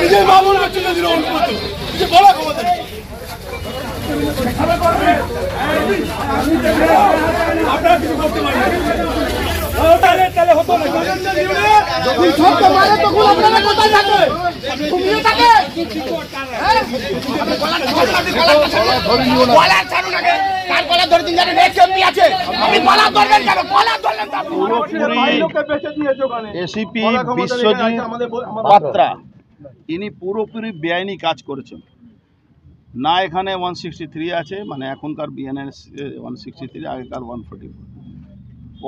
নিজের মা বোনকে চলে দিল অনুমতি যে বলা ক্ষমতা আপনারা কিছু করতে পারেন তাহলে হতো না যখন শব্দ মারে তখন আপনারা কোথায় থাকে ঘুমিয়ে থাকে গলা ছাড়ুন আগে কার গলা ধরে তিন জায়গায় রেখে এমপি আছে আপনি গলা ধরবেন কেন গলা ধরলেন তো এসিপি বিশ্বজিৎ পাত্রা ইনি পুরোপুরি বেআইনি কাজ করেছেন না। এখানে 163 আছে, মানে এখনকার বিএনএস 163, আগেকার 144।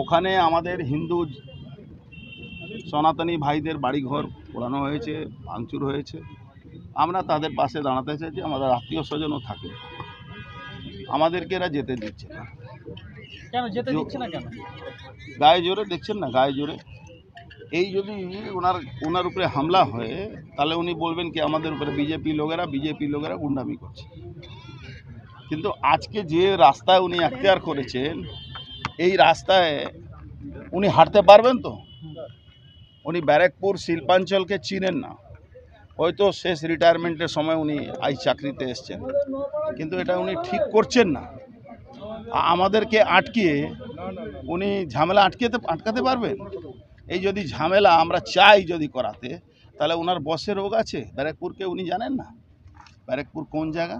ওখানে আমাদের হিন্দু সনাতনী ভাইদের বাড়িঘর পোড়ানো হয়েছে, ভাঙচুর হয়েছে। আমরা তাদের পাশে দাঁড়াতে চাইছি, আমাদের আত্মীয় স্বজনও থাকে, আমাদেরকে এরা যেতে দিচ্ছে না। কেন যেতে দিচ্ছে না? কেন? গায়ে জোরে দেখছেন না, গায়ে জোরে। এই যদি ওনার উপরে হামলা হয় তাহলে উনি বলবেন কি আমাদের উপরে বিজেপি লোকেরা গুন্ডামি করছে। কিন্তু আজকে যে রাস্তায় উনি এখতিয়ার করেছেন, এই রাস্তায় উনি হাঁটতে পারবেন তো? উনি ব্যারাকপুর শিল্পাঞ্চলকে চিনেন না, হয়তো শেষ রিটায়ারমেন্টের সময় উনি আই চাকরিতে এসছেন, কিন্তু এটা উনি ঠিক করছেন না। আমাদেরকে আটকিয়ে উনি ঝামেলা আটকাতে পারবেন? এই যদি ঝামেলা আমরা চাই যদি করাতে, তাহলে ওনার বসে রোগ আছে। ব্যারাকপুরকে উনি জানেন না? ব্যারাকপুর কোন জায়গা?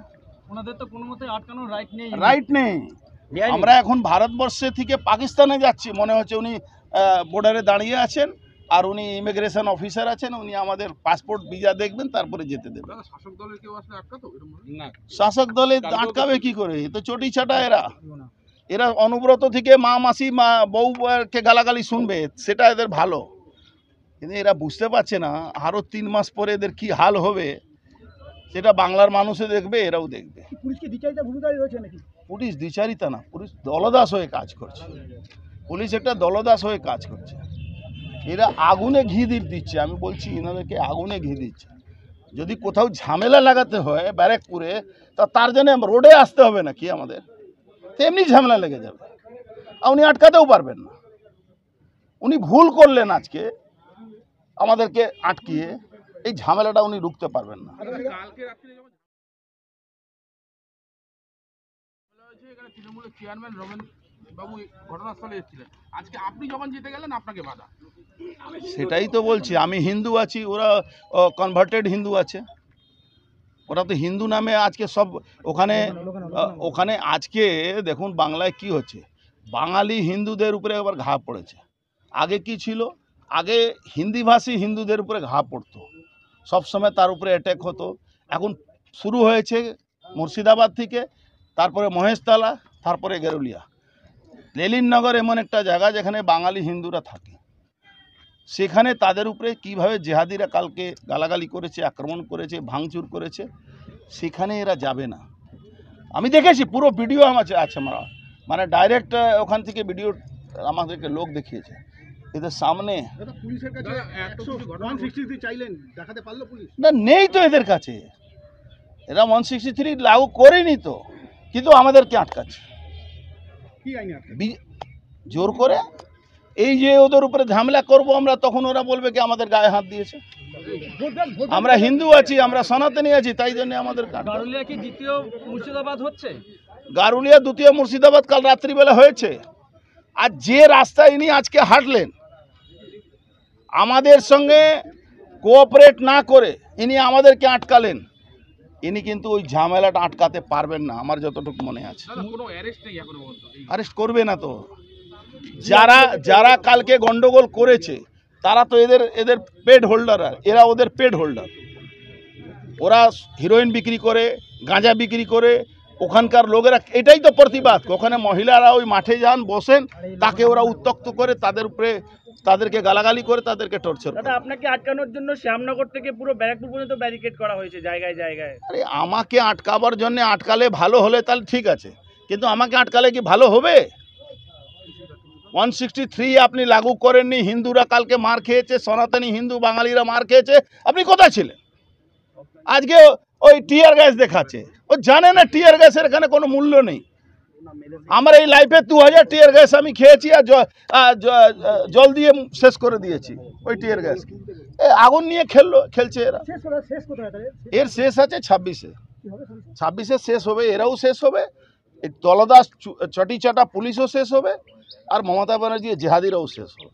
ওনাদের তো কোনো মতে আটকানোর রাইট নেই। আমরা এখন ভারতবর্ষে থেকে পাকিস্তানে যাচ্ছি, মনে হচ্ছে উনি বর্ডারে দাঁড়িয়ে আছেন আর উনি ইমিগ্রেশন অফিসার আছেন, উনি আমাদের পাসপোর্ট ভিসা দেখবেন তারপরে যেতে দেবেন। শাসক দলে আটকাবে কি করে? এ তো চটি ছাটা। এরা অনুব্রত থেকে মা মাসি বউকে গালাগালি শুনবে, সেটা এদের ভালো। কিন্তু এরা বুঝতে পারছে না আরও 3 মাস পরে এদের কি হাল হবে, সেটা বাংলার মানুষও দেখবে, এরাও দেখবে। পুলিশকে দ্বিচারিতা ভূমিকা রয়েছে নাকি? পুলিশ দ্বিচারিতা না, পুলিশ দলদাস হয়ে কাজ করছে। পুলিশ একটা দলদাস হয়ে কাজ করছে। এরা আগুনে ঘি দিচ্ছে, আমি বলছি এনাদেরকে আগুনে ঘি দিচ্ছে। যদি কোথাও ঝামেলা লাগাতে হয় ব্যারাকপুরে, তার জন্য রোডে আসতে হবে নাকি আমাদের? তেমনি ঝামেলা লেগে যাবে, আর উনি আটকাতেও পারবেন না। উনি ভুল করলেন আজকে আমাদেরকে আটকিয়ে, এই ঝামেলাটা উনি রুখতে পারবেন না। তৃণমূলের চেয়ারম্যান রমেন বাবু ঘটনাস্থলে এসেছিলেন, আজকে আপনি যখন যেতে গেলেন আপনাকে বাধা। সেটাই তো বলছি, আমি হিন্দু আছি, ওরা কনভার্টেড হিন্দু আছে। ওরা তো হিন্দু নামে আজকে সব ওখানে আজকে দেখুন বাংলায় কি হচ্ছে, বাঙালি হিন্দুদের উপরে আবার ঘা পড়েছে। আগে কি ছিল? আগে হিন্দিভাষী হিন্দুদের উপরে ঘা পড়তো, সবসময় তার উপরে অ্যাটাক হতো। এখন শুরু হয়েছে মুর্শিদাবাদ থেকে, তারপরে মহেশতলা, তারপরে গেরুলিয়া। লেলিননগর এমন একটা জায়গা যেখানে বাঙালি হিন্দুরা থাকে, সেখানে তাদের উপরে কিভাবে জেহাদিরা কালকে গালাগালি করেছে, আক্রমণ করেছে, ভাঙচুর করেছে, সেখানে এরা যাবে না। আমি দেখেছি, পুরো ভিডিও আমার আছে, মানে ডাইরেক্ট ওখান থেকে ভিডিও আমাদেরকে লোক দেখিয়েছে। এদের সামনে না নেই তো এদের কাছে, এরা 163 লাগু করেনি তো, কিন্তু আমাদেরকে আটকাচ্ছে জোর করে। এই যে ওদের উপরে ঝামেলা করব আমরা, তখন ওরা বলবে কি আমাদের গায়ে হাত দিয়েছে। আমরা হিন্দু আছি, আমরা সনাতনী আছি, তাই জন্য আমাদের গারুলিয়া কি দ্বিতীয় মুর্শিদাবাদ হচ্ছে? গারুলিয়া দ্বিতীয় মুর্শিদাবাদ কাল রাত্রিবেলা হয়েছে। আর যে রাস্তায় ইনি আজকে হাঁটলেন, আমাদের সঙ্গে কোঅপারেট না করে ইনি আমাদেরকে আটকালেন, ইনি কিন্তু ওই ঝামেলাটা আটকাতে পারবেন না, আমার যতটুকু মনে আছে। অ্যারেস্ট করবে না তো। যারা কালকে গন্ডগোল করেছে তারা তো এদের পেড হোল্ডার, এরা ওদের পেড হোল্ডার। ওরা হিরোইন বিক্রি করে, গাঁজা বিক্রি করে, ওখানকার লোকেরা এটাই তো প্রতিবাদ। ওখানে মহিলারা ওই মাঠে যান, বসেন, তাকে ওরা উত্ত্যক্ত করে, তাদেরকে গালাগালি করে, তাদেরকে টর্চার করে। আপনাকে আটকানোর জন্য শ্যামনগর থেকে পুরো ব্যারাকপুর পর্যন্ত ব্যারিকেড করা হয়েছে জায়গায় জায়গায়। আরে আমাকে আটকাবার জন্য আটকালে ভালো হলে তাহলে ঠিক আছে, কিন্তু আমাকে আটকালে কি ভালো হবে? 163 আপনি লাগু করেননি, হিন্দুরা কালকে মার খেয়েছে, সনাতনী হিন্দু বাঙালিরা মার খেয়েছে, আপনি কোথায় ছিলেন? আজকে ওই টিয়ার গ্যাস দেখাচ্ছে, ও জানে না টিয়ার গ্যাসের এখানে কোনো মূল্য নেই। আমার এই লাইফে 2000 টিয়ার গ্যাস আমি খেয়েছি, আর জল দিয়ে শেষ করে দিয়েছি ওই টিয়ার গ্যাস। আগুন নিয়ে খেলছে এরা। এর শেষ আছে 26-এ, 26-এ শেষ হবে, এরাও শেষ হবে, এই তলদাস চটি চাটা পুলিশও শেষ হবে, আর মমতা ব্যানার্জি জেহাদিরাও শেষ হবে।